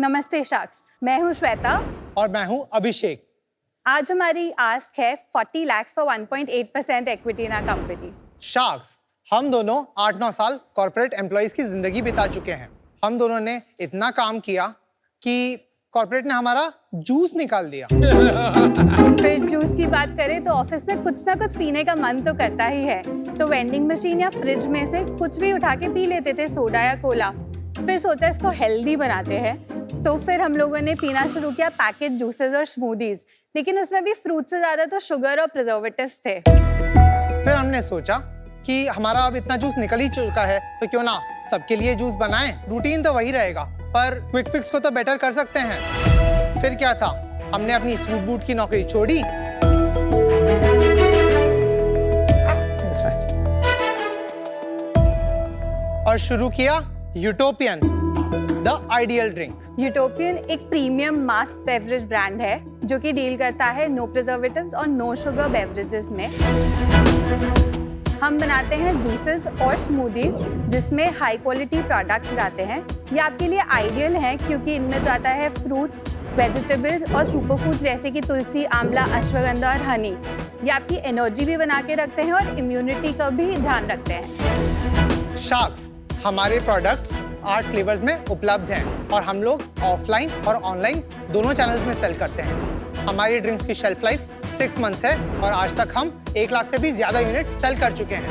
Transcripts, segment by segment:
नमस्ते शार्क्स, मैं हूँ श्वेता और मैं हूँ अभिषेक। आज हमारी आस्क है 40 lakhs for 1.8% equity in our company. Sharks, हम दोनों 8-9 साल कॉर्पोरेट एम्प्लॉइज की जिंदगी बिता चुके हैं। हम दोनों ने इतना काम किया कि कॉर्पोरेट ने हमारा जूस निकाल दिया। फिर जूस की बात करें तो ऑफिस में कुछ ना कुछ पीने का मन तो करता ही है, तो वेंडिंग मशीन या फ्रिज में से कुछ भी उठा के पी लेते थे, सोडा या कोला। फिर सोचा इसको हेल्दी बनाते हैं, तो फिर हम लोगों ने पीना शुरू किया पैकेट जूसेस और स्मूदीज, लेकिन उसमें भी फ्रूट से ज्यादा तो शुगर और प्रिजर्वेटिव्स थे। फिर हमने सोचा कि हमारा अब इतना जूस निकल ही चुका है, तो क्यों ना सबके लिए जूस बनाएं। रूटीन तो वही रहेगा, पर क्विक फिक्स को तो बेटर कर सकते हैं। फिर क्या था, हमने अपनी सूट बूट की नौकरी छोड़ी और शुरू किया utopian, the ideal drink. Utopian एक प्रीमियम मास बेवरेज ब्रांड है जो कि डील करता है नो प्रिजर्वेटिव्स और नो शुगर बेवरेजेस में। हम बनाते हैं जूसेस और स्मूदीज जिसमें हाई क्वालिटी प्रोडक्ट्स जाते हैं। ये आपके लिए आइडियल है क्योंकि इनमें जाता है फ्रूट्स, वेजिटेबल्स और सुपर फूड्स जैसे कि तुलसी, आंवला, अश्वगंधा और हनी। ये आपकी एनर्जी भी बना के रखते हैं और इम्यूनिटी का भी ध्यान रखते हैं। शार्क्स, हमारे प्रोडक्ट्स 8 फ्लेवर्स में उपलब्ध हैं और हम लोग ऑफलाइन और ऑनलाइन दोनों चैनल्स में सेल करते हैं। हमारी ड्रिंक्स की शेल्फ लाइफ 6 मंथ्स है और आज तक हम 1 लाख से भी ज्यादा यूनिट सेल कर चुके हैं।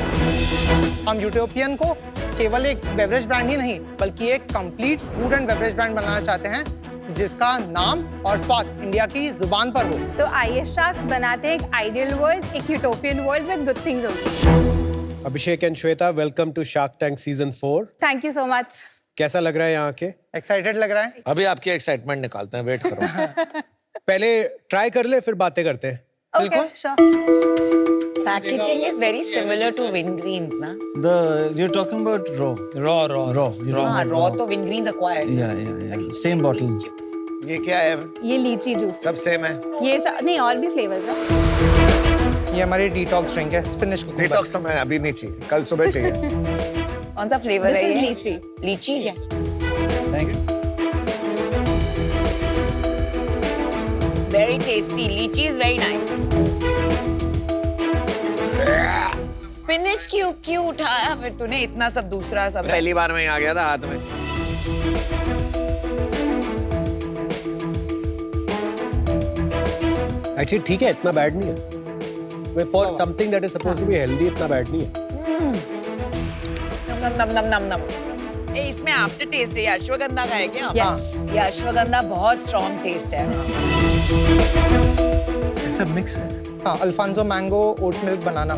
हम यूटोपियन को केवल एक बेवरेज ब्रांड ही नहीं बल्कि एक complete food and beverage brand बनाना चाहते हैं जिसका नाम और स्वाद इंडिया की जुबान पर हो। तो आइए शार्क्स बनाते हैं एक आइडियल वर्ल्ड, एक utopian world with good things only. Abhishek and Shweta, welcome to shark tank season 4। Thank you so much. कैसा लग रहा है यहाँ के? एक्साइटेड लग रहा है। अभी आपकी एक्साइटमेंट निकालते हैं, वेट करो। पहले ट्राई कर ले, फिर बातें करते हैं। Okay, sure. Packaging is very similar to Wingreens, na? You're talking about raw. Raw. Raw तो Wingreens acquired. Yeah. Same bottle. ये क्या है? ये लीची जूस। सब सेम है। ये नहीं, और भी फ्लेवर्स हैं। ये हमारी डिटॉक्स ड्रिंक है, स्पिनच कुकुम्बर। डिटॉक्स तो मैं अभी नहीं चाहिए, कल सुबह चाहिए। कौन सा फ्लेवर है ये? लीची। लीची, yes. Thank you. Very tasty. Lychee is very nice. Spinach क्यों उठाया फिर तूने इतना सब दूसरा सब? पहली बार में आ गया था हाथ में। एक्चुअली ठीक है, इतना बैड नहीं है। For something that is supposed to be healthy इतना बैड नहीं है। नम। इसमें आफ्टर टेस्ट है, ये अश्वगंधा का है क्या? Yes. ये अश्वगंधा बहुत स्ट्रॉन्ग टेस्ट है। सब मिक्स है। हाँ, alphonso mango oat milk banana.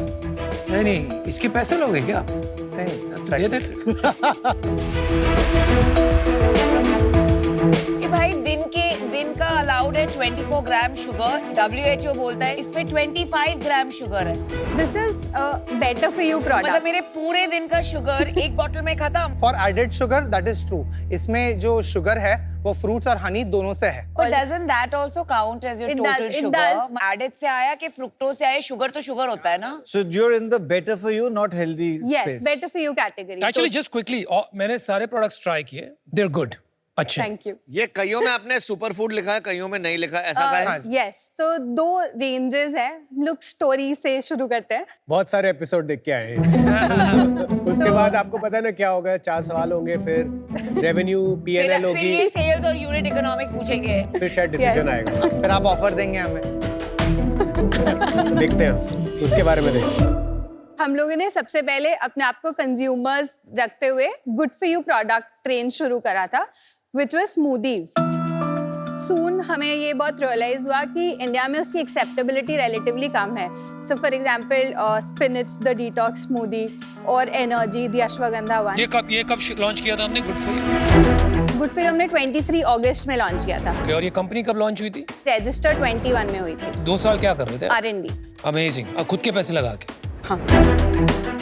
नहीं, इसके पैसे लोगे क्या? नहीं, दे दे। कि भाई दिन का अलाउड है 24 ग्राम शुगर, WHO बोलता है इसमें 25 ग्राम शुगर है। This is a better for you product. मतलब मेरे पूरे दिन का शुगर एक बोतल में खत्म। For added sugar that is true. इसमें जो शुगर है वो फ्रूट्स और हनी दोनों से है। But doesn't that also count as your It total does, it sugar? does. Added से आया कि फ्रुक्टोज से आया, शुगर तो शुगर होता है ना? So you're in the better for you, not healthy Yes, space. better for you category. Actually, just quickly, मैंने सारे प्रोडक्ट्स ट्राई किए, they're good, अच्छे। Thank you. ये कईयों में आपने सुपर फूड लिखा है, कईयों में नहीं लिखा, ऐसा का है? Yes, so 2 रेंजेस हैं। हम लोग स्टोरी से शुरू करते हैं। बहुत सारे एपिसोड देख के आए हैं। उसके बाद आपको पता है ना क्या होगा, 4 सवाल होंगे, फिर रेवेन्यू, P&L फिर होगी, ये सेल्स और यूनिट इकोनॉमिक्स पूछेंगे। फिर शायद डिसीजन आएगा। फिर आप ऑफर देंगे हमें। देखते हैं उसके बारे में देखते हैं। हम लोगों ने सबसे पहले अपने आप को कंज्यूमर्स रखते हुए good for you product train शुरू करा था, which was smoothies. Soon हमें ये बहुत रियलाइज हुआ कि इंडिया में उसकी एक्सेप्टेबिलिटी रिलेटिवली कम है। So for example spinach the detox smoothie और एनर्जी द अश्वगंधा वन। ये कब लॉन्च किया था हमने good for you? Good for you हमने 23 अगस्त में लॉन्च किया था। और ये कंपनी कब लॉन्च हुई थी? रजिस्टर 21 में हुई थी। 2 साल क्या कर रहे थे? R&D। अमेजिंग, खुद के पैसे लगा के। हाँ।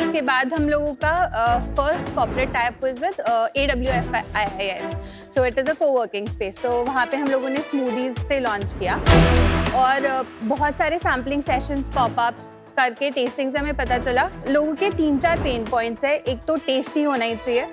इसके बाद हम लोगों का first corporate type was with AWFIIS, so it is a coworking space. तो वहाँ पे हम लोगों ने स्मूदीज से लॉन्च किया और बहुत सारे सैम्पलिंग सेशंस, पॉपअप्स करके टेस्टिंग से हमें पता चला लोगों के 3-4 पेन पॉइंट्स है। एक तो टेस्टी होना ही चाहिए,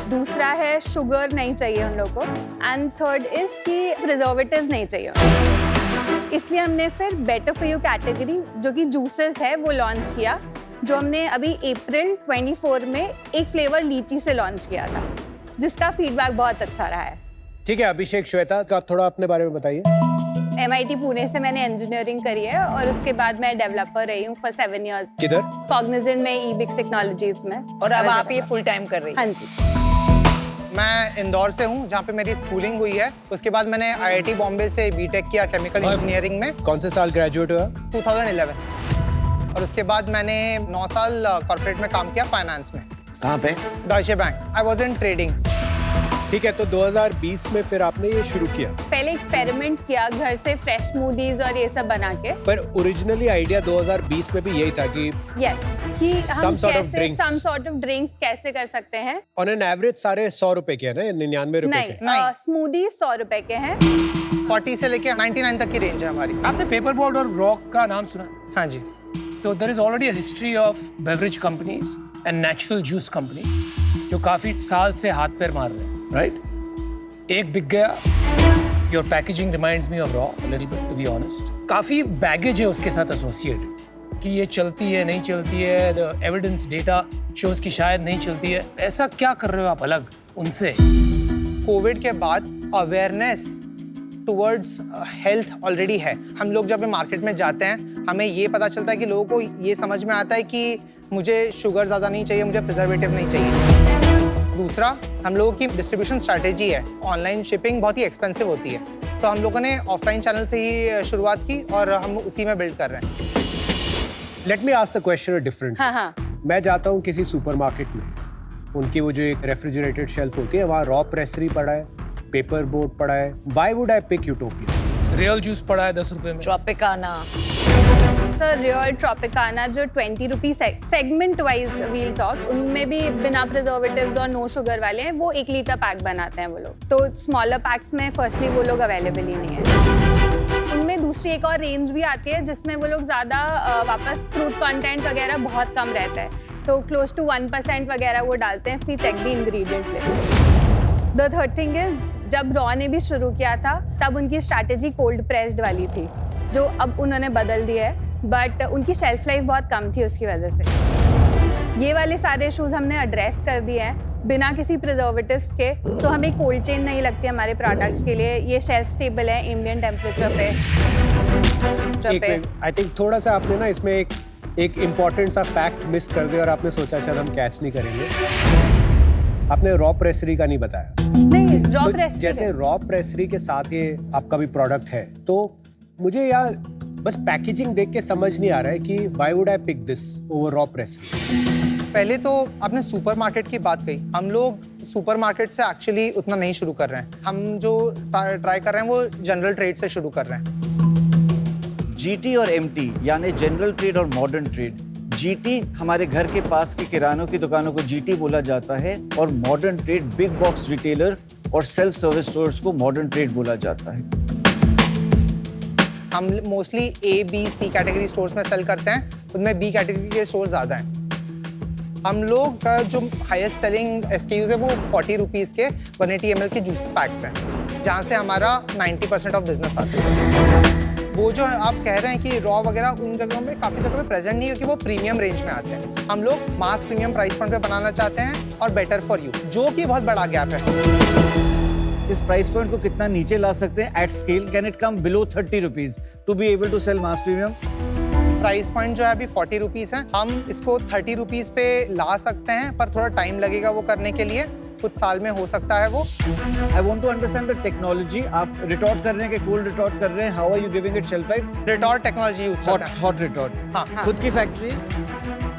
दूसरा है शुगर नहीं चाहिए उन लोगों को, एंड थर्ड इज कि प्रिजर्वेटिव्स नहीं चाहिए उनको। इसलिए हमने फिर बेटर फॉर यू कैटेगरी जो कि जूसेस है वो लॉन्च किया, जो हमने अभी अप्रैल 24 में एक फ्लेवर लीची से लॉन्च किया था, जिसका फीडबैक बहुत अच्छा रहा है। ठीक है अभिषेक, श्वेता का थोड़ा अपने बारे में बताइए। MIT पुणे से मैंने इंजीनियरिंग करी है और उसके बाद मैं डेवलपर रही हूँ फॉर 7 years। किधर? कॉग्निजेंट में EBIX टेक्नोलॉजीज में। और अब आप ये फुल टाइम कर रही हैं। हाँ जी। मैं इंदौर से हूँ, जहाँ पे मेरी स्कूलिंग हुई है। उसके बाद मैंने IIT बॉम्बे से BTech किया केमिकल इंजीनियरिंग में, कौन से साल ग्रेजुएट हुआ? 2011। और उसके बाद मैंने 9 साल कॉर्पोरेट में काम किया फाइनेंस में, कहाँ पे? डॉइचे bank. I was in trading. ठीक है, तो 2020 में फिर आपने ये शुरू किया। पहले एक्सपेरिमेंट किया घर से फ्रेश स्मूदीज और ये सब बना के। पर ओरिजिनली आइडिया 2020 में भी यही था कि यस, कि हम Some sort of कैसे drinks. Some sort of drinks कैसे कर सकते हैं। ऑन एन एवरेज सारे 100 रुपए के है ना, 99 रुपए के? नहीं। स्मूदीज 100 रुपए के हैं। 40 से लेके 99 तक की रेंज है हमारी। आपने पेपर बोर्ड और रॉक का नाम सुना? हाँ जी। तो there is already a history of beverage companies and natural juice company जो काफी साल से हाथ पैर मार रहे हैं, राइट? एक बिक गया, your packaging reminds me of Raw a little bit, to be honest. काफी बैगेज है उसके साथ एसोसिएटेड कि ये चलती है नहीं चलती है, द एविडेंस डेटा शोज की शायद नहीं चलती है। ऐसा क्या कर रहे हो आप अलग उनसे? कोविड के बाद अवेयरनेस टुवर्ड्स हेल्थ ऑलरेडी है। हम लोग जब मार्केट में जाते हैं हमें ये पता चलता है कि लोगों को ये समझ में आता है कि मुझे शुगर ज़्यादा नहीं चाहिए, मुझे प्रिजर्वेटिव नहीं चाहिए। दूसरा, हम लोगों की डिस्ट्रीब्यूशन स्ट्रैटेजी है। ऑनलाइन शिपिंग बहुत ही एक्सपेंसिव होती है, तो हम लोगों ने ऑफलाइन चैनल से ही शुरुआत की और हम उसी में बिल्ड कर रहे हैं। Let me ask the question different. हाँ। मैं जाता हूँ किसी सुपरमार्केट में, उनकी वो जो एक रेफ्रिजरेटेड शेल्फ होती है, वहाँ रॉ प्रेसरी पड़ा है, पेपर बोर्ड पड़ा है। Why would I pick Utopia? Real juice पड़ा है 10 रुपए में। ट्रॉपिकाना। सर रियल ट्रॉपिकाना जो 20 rupees segment wise we'll talk, उनमें भी बिना प्रिजर्वेटिव्स और नो शुगर वाले हैं। वो 1 लीटर पैक बनाते हैं वो लोग, तो स्मॉलर पैक्स में फर्स्टली वो लोग अवेलेबल ही नहीं है। उनमें दूसरी एक और रेंज भी आती है जिसमें वो लोग ज़्यादा वापस फ्रूट कंटेंट वगैरह बहुत कम रहता है, तो क्लोज टू 1% वगैरह वो डालते हैं। फिर check the ingredient list. The third thing is, जब रॉ ने भी शुरू किया था तब उनकी स्ट्रैटेजी कोल्ड प्रेस्ड वाली थी, जो अब उन्होंने बदल दी है, बट उनकी शेल्फ लाइफ बहुत कम थी उसकी वजह से। ये वाले सारे इशूज हमने एड्रेस कर दिए हैं बिना किसी प्रिजर्वेटिव्स के, तो हमें कोल्ड चेन नहीं लगती हमारे प्रोडक्ट्स के लिए। ये शेल्फ स्टेबल है एम्बिएंट टेम्परेचर पे। आई थिंक थोड़ा सा आपने ना इसमें एक इम्पोर्टेंट सा फैक्ट मिस कर दिया और आपने सोचा शायद हम कैच नहीं करेंगे। आपने रॉ प्रेसरी का नहीं बताया। नहीं, रॉ तो प्रेसरी जैसे रॉ प्रेसरी के साथ ये आपका भी प्रोडक्ट है, तो मुझे यार बस पैकेजिंग देख के समझ नहीं आ रहा है कि why would I pick this over Raw Pressery. पहले तो आपने सुपरमार्केट की बात कही। हम लोग सुपरमार्केट से एक्चुअली उतना नहीं शुरू कर रहे हैं। हम जो ट्राई कर रहे हैं वो जनरल ट्रेड से शुरू कर रहे हैं। GT और MT यानी जनरल ट्रेड और मॉडर्न ट्रेड। GT हमारे घर के पास के किरानों की दुकानों को GT बोला जाता है और modern trade big box retailer और सेल्फ सर्विस स्टोर्स को मॉडर्न ट्रेड बोला जाता है। हम mostly A, B, C category stores में सेल करते हैं, उनमें B कैटेगरी के स्टोर ज़्यादा हैं। हम लोग का जो हाईएस्ट सेलिंग SKUs है वो 40 रुपीज़ के 180 ml के जूस पैक्स हैं, जहाँ से हमारा 90% ऑफ बिजनेस आता है। वो जो आप कह रहे हैं कि रॉ वगैरह उन जगहों में काफ़ी जगह पे प्रेजेंट नहीं है, क्योंकि वो प्रीमियम रेंज में आते हैं। हम लोग मास प्रीमियम प्राइस पॉइंट पे बनाना चाहते हैं और बेटर फॉर यू, जो कि बहुत बड़ा गैप है। इस प्राइस पॉइंट को कितना नीचे ला सकते हैं at scale? Can it come below 30 rupees to be able to sell mass premium? Price point जो है अभी 40 रुपीज़ है। हम इसको 30 रुपीज़ पे ला सकते हैं, पर थोड़ा टाइम लगेगा वो करने के लिए। कुछ साल में हो सकता है वो। I want to understand the technology. आप रिटॉर्ट कर रहे हैं कि कोल्ड रिटॉर्ट कर रहे हैं? How are you giving it shelf life? Retort technology use करते हैं। Hot retort. हाँ। खुद की फैक्ट्री?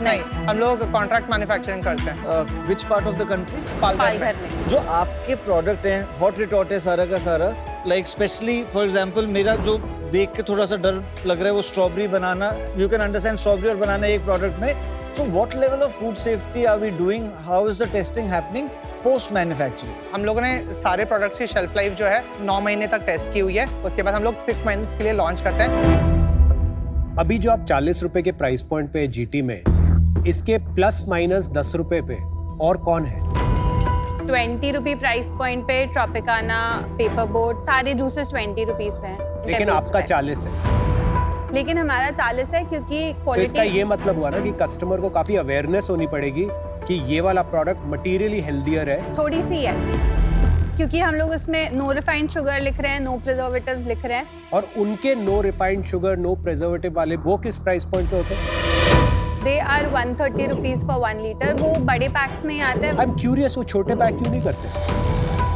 नहीं, हम लोग कॉन्ट्रैक्ट मैन्युफैक्चरिंग करते हैं। Which part of the country? Palghar Palghar में। में। जो आपके प्रोडक्ट हैं हॉट रिटॉर्ट है सारा का सारा, लाइक स्पेशली फॉर एग्जांपल मेरा जो देख के थोड़ा सा डर लग रहा है वो strawberry banana, you can understand strawberry और बनाना एक प्रोडक्ट में। So what level of food safety are we doing? How is the testing happening post manufacturing? हम लोगों ने सारे प्रोडक्ट्स की शेल्फ लाइफ जो है 9 महीने तक टेस्ट की हुई है। उसके बाद हम लोग 6 मंथ्स के लिए लॉन्च करते हैं। अभी जो आप 40 रुपए के प्राइस पॉइंट पे GT में, इसके प्लस माइनस 10 रुपए पे और कौन है? 20 रुपी प्राइस पॉइंट पे ट्रॉपिकाना, पेपर बोट, सारे जूसेस 20 रुपीज पे हैं। लेकिन Interviews आपका पे। 40 है, लेकिन हमारा 40 है क्योंकि तो इसका क्वालिटी ये मतलब हुआ ना कि कस्टमर को काफी अवेयरनेस होनी पड़ेगी कि ये वाला प्रोडक्ट मटेरियली हेल्दियर है। थोड़ी सी यस, क्योंकि हम लोग उसमें नो रिफाइंड शुगर लिख रहे हैं, नो प्रिजर्वेटिव्स लिख रहे हैं। और उनके no refined sugar, no preservative वाले वो किस प्राइस पॉइंट पे होते हैं? They are 130 rupees for 1 litre. वो बड़े पैक्स में ही आते हैं। आई एम क्यूरियस, वो छोटे पैक क्यों नहीं करते?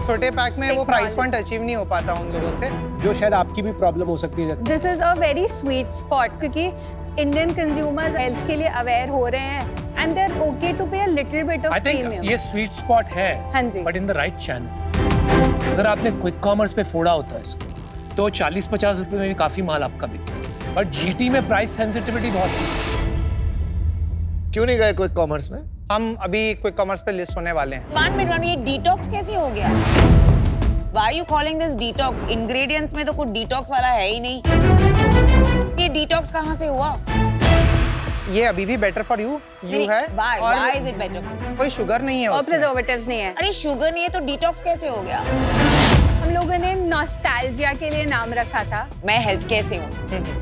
छोटे पैक में वो प्राइस पॉइंट अचीव नहीं हो पाता उन लोगों से। जो शायद आपकी भी प्रॉब्लम हो सकती है। This is a very sweet spot, क्योंकि इंडियन कंज्यूमर्स हेल्थ के लिए अवेयर हो रहे हैं and they are okay to pay a little bit of I think premium. ये स्वीट स्पॉट है, हाँ जी। But in the right channel. अगर आपने क्विक कॉमर्स पे फोड़ा होता है इसको, तो 40-50 रुपए में भी काफी माल आपका बिकता है। बट जीटी में प्राइस सेंसिटिविटी बहुत है। क्यों नहीं गए क्विक कॉमर्स में? हम अभी क्विक कॉमर्स पे लिस्ट होने वाले हैं। 1 मिनट, ये डिटॉक्स कैसे हो गया? Why are you calling this detox? Ingredients में तो कुछ डिटॉक्स वाला है ही नहीं। ये डिटॉक्स कहाँ से हुआ? ये अभी भी बेटर फॉर यू है Why is it better for you? कोई शुगर नहीं है और उसमें। प्रिजर्वेटिव्स नहीं है। अरे शुगर नहीं है तो डिटॉक्स कैसे हो गया? हम लोगों ने नॉस्टैल्जिया के लिए नाम रखा था। मैं हेल्थ केयर से हूँ,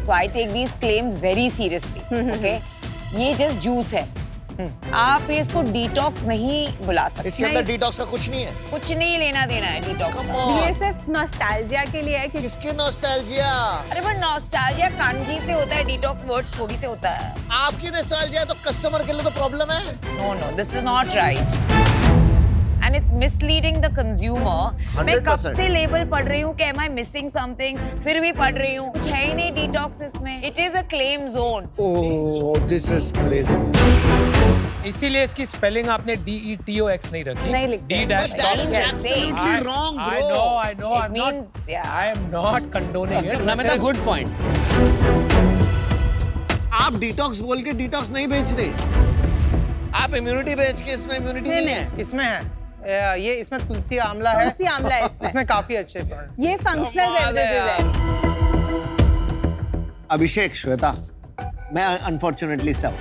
so I take these claims very seriously. Okay? ये जस्ट जूस है, आप इसको डिटॉक्स नहीं बुला सकते। इसके अंदर डिटॉक्स का कुछ नहीं है। कुछ नहीं लेना देना है डिटॉक्स Come का। on. ये सिर्फ नॉस्टैल्जिया के लिए है कि किसके नॉस्टैल्जिया? अरे पर नॉस्टैल्जिया कांजी से होता है, डिटॉक्स वर्ड्स थोड़ी से होता है। आपकी नॉस्टैल्जिया तो कस्टमर के लिए तो प्रॉब्लम है। No, this is not right. And it's misleading the consumer. मैं कब 100%. से लेबल पढ़ रही हूँ कि am I missing something? फिर भी पढ़ रही हूँ, कुछ है ही नहीं डिटॉक्स इसमें। It is a claim zone. Oh, this is crazy. इसीलिए इसकी स्पेलिंग आपने DETOX नहीं रखी। नहीं लिखते। D dash But that is tox. absolutely wrong, bro. I know. It I'm means, not. yeah. I am not condoning it. Namita, good point. आप detox बोल के डिटॉक्स नहीं बेच रहे, आप इम्यूनिटी बेच के इसमें इम्यूनिटी नहीं है। इसमें है ये, इसमें तुलसी आंवला है। तुलसी आंवला है इसमें। इसमें काफी अच्छे प्रोडक्ट। ये फंक्शनल कमाल है बेवरेजेस है। अभिषेक, श्वेता, मैं अनफॉर्चुनेटली सब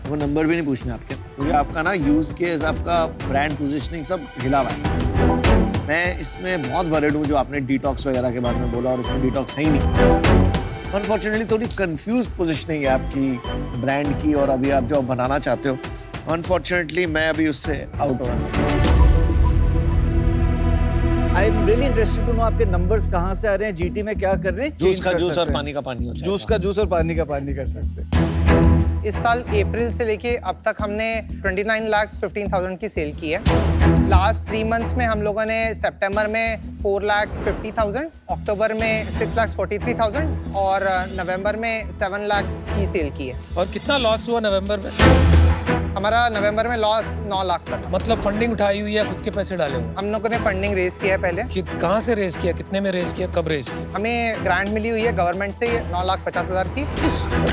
वो नंबर भी नहीं पूछना आपके, क्योंकि आपका ना यूज केस, आपका ब्रांड पोजीशनिंग सब हिला हुआ है। मैं इसमें बहुत वरीड हूँ जो आपने डिटॉक्स वगैरह के बारे में बोला, और उसमें डिटॉक्स है ही नहीं। अनफॉर्चुनेटली थोड़ी कंफ्यूज पोजीशनिंग है आपकी ब्रांड की, और अभी आप जो बनाना चाहते हो, अनफॉर्चुनेटली मैं अभी उससे आउट हो रहा हूँ। I am really interested to know आपके नंबर्स कहाँ से आ रहे हैं, जीटी में क्या कर रहे हैं। जूस Change का कर जूस सकते और हैं। पानी का पानी हो जाएगा। जूस का जूस और पानी का पानी कर सकते हैं। इस साल अप्रैल से लेके अब तक हमने 29,15,000 की सेल की है। लास्ट 3 मंथ्स में हम लोगों ने सितंबर में 4,50,000, अक्टूबर में 6,43,000 और नवंबर में 7 लाख की सेल की है। और कितना लॉस हुआ नवंबर में? हमारा नवंबर में लॉस 9 लाख का था। मतलब फंडिंग उठाई हुई है, खुद के पैसे डाले हुए? हम लोगों ने फंडिंग रेज किया है पहले। कहाँ से रेज किया, कितने में रेज किया, कब रेज किया? हमें ग्रांट मिली हुई है गवर्नमेंट से 9,50,000 की।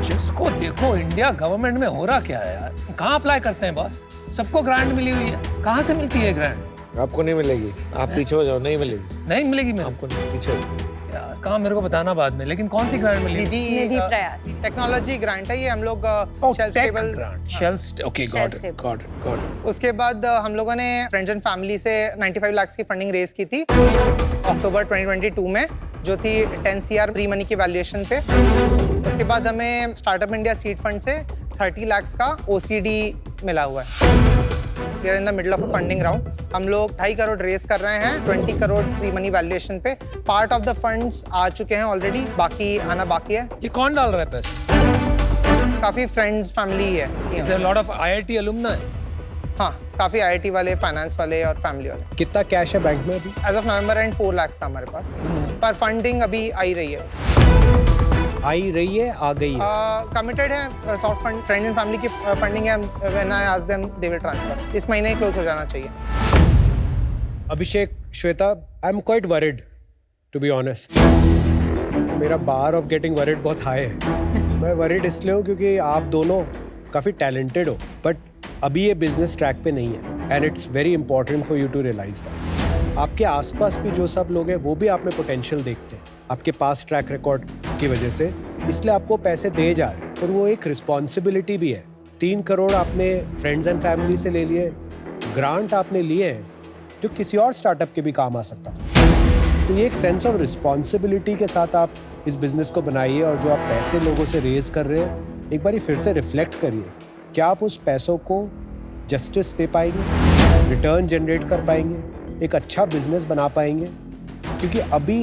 जिसको देखो इंडिया गवर्नमेंट में हो रहा क्या है यार, कहाँ अप्लाई करते हैं बॉस? सबको ग्रांट मिली हुई है, कहाँ से मिलती है ग्रांट? आपको नहीं मिलेगी, आप पीछे हो जाओ, नहीं मिलेगी नहीं मिलेगी मेरे आपको, पीछे हो जाओ। यार कहाँ, मेरे को बताना बाद में। लेकिन कौन सी ग्रांट मिली? निधि प्रयास। टेक्नोलॉजी ग्रांट है ये। हम लोग shelf take stable grant, shelf, okay, Shelf got stable. It. उसके बाद हम लोगों ने फ्रेंड्स एंड फैमिली से 95 लाख की फंडिंग रेज की थी अक्टूबर 2022 में, जो थी 10 CR प्री मनी की वैल्यूएशन पे। उसके बाद हमें स्टार्टअप इंडिया सीड फंड से 30 लाख का OCD मिला हुआ है। We are in the middle of a funding round. हम लोग 2.5 करोड़ रेज कर रहे हैं 20 करोड़ प्री मनी वैल्यूएशन पे। पार्ट ऑफ द फंड्स आ चुके हैं ऑलरेडी, बाकी आना बाकी है। ये कौन डाल रहा है पैसे? काफी फ्रेंड्स फैमिली है। Is there a lot of IIT alumni? हाँ, काफी IIT वाले, फाइनेंस वाले और फैमिली वाले। कितना कैश है बैंक में अभी? As of November end 4 lakh था हमारे पास, पर फंडिंग अभी आई रही है। आई रही है, आ गई है? कमिटेड है soft fund, friend and family की फंडिंग है। When I ask them they will transfer. इस महीने ही क्लोज हो जाना चाहिए। Abhishek, Shweta, I am quite worried to be honest. मेरा बार ऑफ गेटिंग वरिड बहुत हाई है। मैं वरिड इसलिए हूँ क्योंकि आप दोनों काफ़ी टैलेंटेड हो, बट अभी ये बिजनेस ट्रैक पे नहीं है, and it's very important for you to realize that. आपके आसपास भी जो सब लोग हैं वो भी आप में पोटेंशियल देखते हैं आपके पास ट्रैक रिकॉर्ड की वजह से, इसलिए आपको पैसे दे जा रहे हैं। और वो एक रिस्पॉन्सिबिलिटी भी है। 3 करोड़ आपने फ्रेंड्स एंड फैमिली से ले लिए, ग्रांट आपने लिए हैं जो किसी और स्टार्टअप के भी काम आ सकता था। तो ये एक सेंस ऑफ रिस्पॉन्सिबिलिटी के साथ आप इस बिजनेस को बनाइए, और जो आप पैसे लोगों से रेज कर रहे हैं एक बार फिर से रिफ्लेक्ट करिए, क्या आप उस पैसों को जस्टिस दे पाएंगे, रिटर्न जनरेट कर पाएंगे, एक अच्छा बिजनेस बना पाएंगे? क्योंकि अभी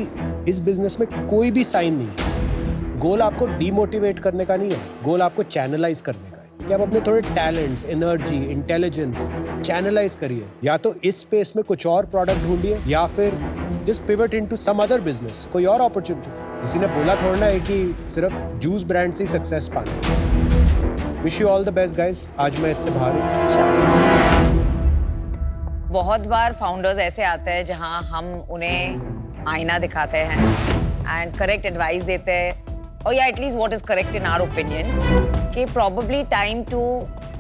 इस बिजनेस में कोई भी साइन नहीं है। गोल आपको डीमोटिवेट करने का नहीं है, गोल आपको चैनलाइज करने का है कि आप अपने थोड़े टैलेंट्स, एनर्जी, इंटेलिजेंस चैनलाइज करिए। या तो इस स्पेस में कुछ और प्रोडक्ट ढूंढिए, या फिर just pivot into some other business, कोई और अपॉर्चुनिटी। किसी ने बोला थोड़ा ना है कि सिर्फ जूस ब्रांड से ही सक्सेस पाना। Wish you all the best guys. आज मैं इससे बाहर हूं। बहुत बार फाउंडर्स ऐसे आते हैं जहां हम उन्हें आईना दिखाते हैं एंड करेक्ट एडवाइस देते हैं, और या at least what is correct in our opinion, कि probably time to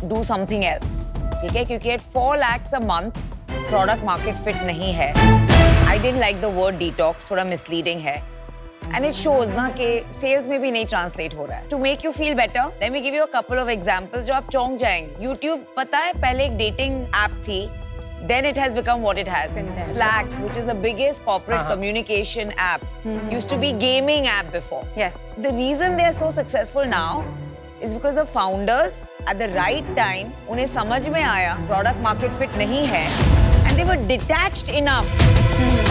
do something else, ठीक है? क्योंकि at 4 lakhs a month product market fit नहीं है। I didn't like the word detox, थोड़ा मिसलीडिंग है, एंड इट शोज ना कि सेल्स में भी नहीं ट्रांसलेट हो रहा है। To make you feel better, let me give you a couple of examples जो आप चौंक जाएंगे। यूट्यूब, पता है, पहले एक डेटिंग ऐप थी, then it has become what it has. Slack, which is the biggest corporate communication app, used to be gaming app before. Yes. The reason they are so successful now is because the founders at the right time, उन्हें समझ में आया product market fit नहीं है, and they were detached enough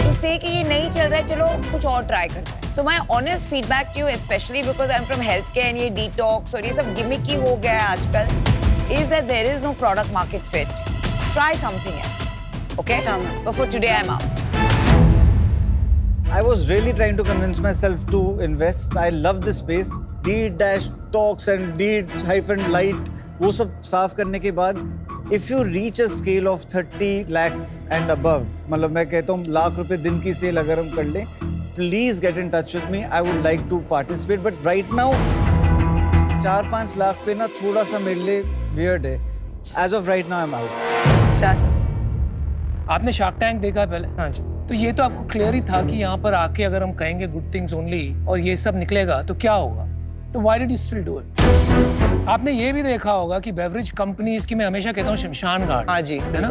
to say कि ये नहीं चल रहा है, चलो कुछ और try करते हैं. So my honest feedback to you, especially because I'm from healthcare and ये detox और ये सब gimmicky हो गया है आजकल, is that there is no product market fit. Try something else. Okay? But for today, I'm out. I was really trying to convince myself to invest. I love this space. D-Talks and D-Light, वो सब साफ करने के बाद, if you reach a scale of 30 lakhs and above, मतलब मैं कहता हूँ लाख रुपए दिन की सेल अगर हम कर लें, please get in touch with me. I would like to participate. But right now, 4-5 lakh पे ना थोड़ा सा मेरे लिए weird है. As of right now, I'm out. आपने शार्क टैंक देखा है पहले? हाँ जी। तो ये तो आपको क्लियर ही था कि यहाँ पर आके अगर हम कहेंगे गुड थिंग्स ओनली और ये सब निकलेगा तो क्या होगा? तो why did you still do it? आपने ये भी देखा होगा कि बेवरेज कंपनीज की, मैं हमेशा कहता हूँ शमशान घाट, हाँ जी, है ना?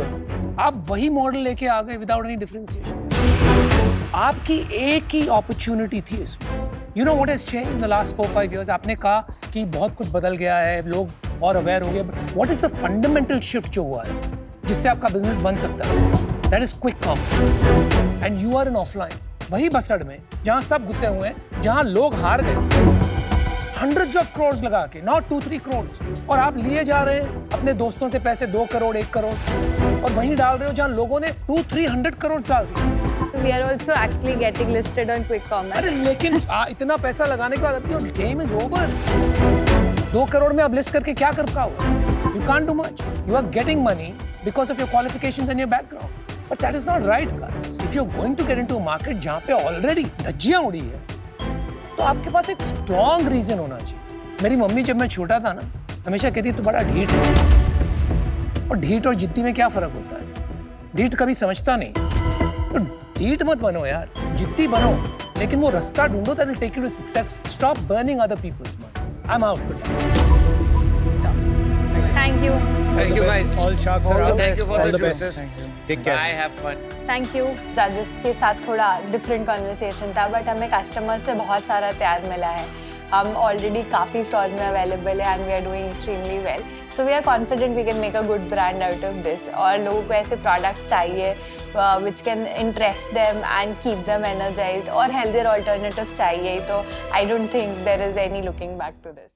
आप वही मॉडल लेके आ गए विदाउट एनी डिफरेंशिएशन। आपकी एक ही अपॉर्चुनिटी थी इसमें। You know what has changed in the last 4-5 years? आपने कहा कि बहुत कुछ बदल गया है, लोग और अवेयर हो गए, but what is the fundamental shift जो हुआ है जिससे आपका बिजनेस बन सकता है? That is quick commerce and you are in offline, वही बसड़ में जहां सब घुसे हुए हैं, जहां लोग हार गए hundreds of crores लगा के, not 2-3 crores, और आप लिए जा रहे हैं अपने दोस्तों से पैसे 2 करोड़ 1 करोड़ और वहीं डाल रहे हो जहां लोगों ने 200-300 करोड़ डाल दिए। So we are also actually getting listed on quick commerce. अरे लेकिन इतना पैसा लगाने के बाद your game is over. 2 crore में अब लिस्ट करके क्या कर पाओगे? You can't do much. You are getting money because of your qualifications and your background. But that is not right, guys. If you're going to get into a market जहाँ पे already धज्जियाँ उड़ी है, तो आपके पास एक strong reason होना चाहिए। मेरी मम्मी जब मैं छोटा था ना, हमेशा कहती तू बड़ा ढीठ है। और ढीठ और जिद्दी में क्या फर्क होता है? ढीठ कभी समझता नहीं। तो ढीठ मत बनो यार, जिद्दी बनो, लेकिन वो रास्ता ढूंढो that will take you to success. Stop burning other people's money. I'm out. Good luck. Thank you. Thank you guys. All sharks are out. Thank you for All the the best. juices. Take care. Bye. Have fun. Thank you. जजेस के साथ थोड़ा different conversation था, but हमें customers से बहुत सारा प्यार मिला है। हम ऑलरेडी काफ़ी स्टॉर्स में अवेलेबल है and we are doing extremely well, so we are confident we can make a good brand out of this. और लोगों को ऐसे प्रोडक्ट्स चाहिए which can interest them and keep them energized, और हेल्दियर ऑल्टरनेटिव्स चाहिए। तो I don't think there is any looking back to this.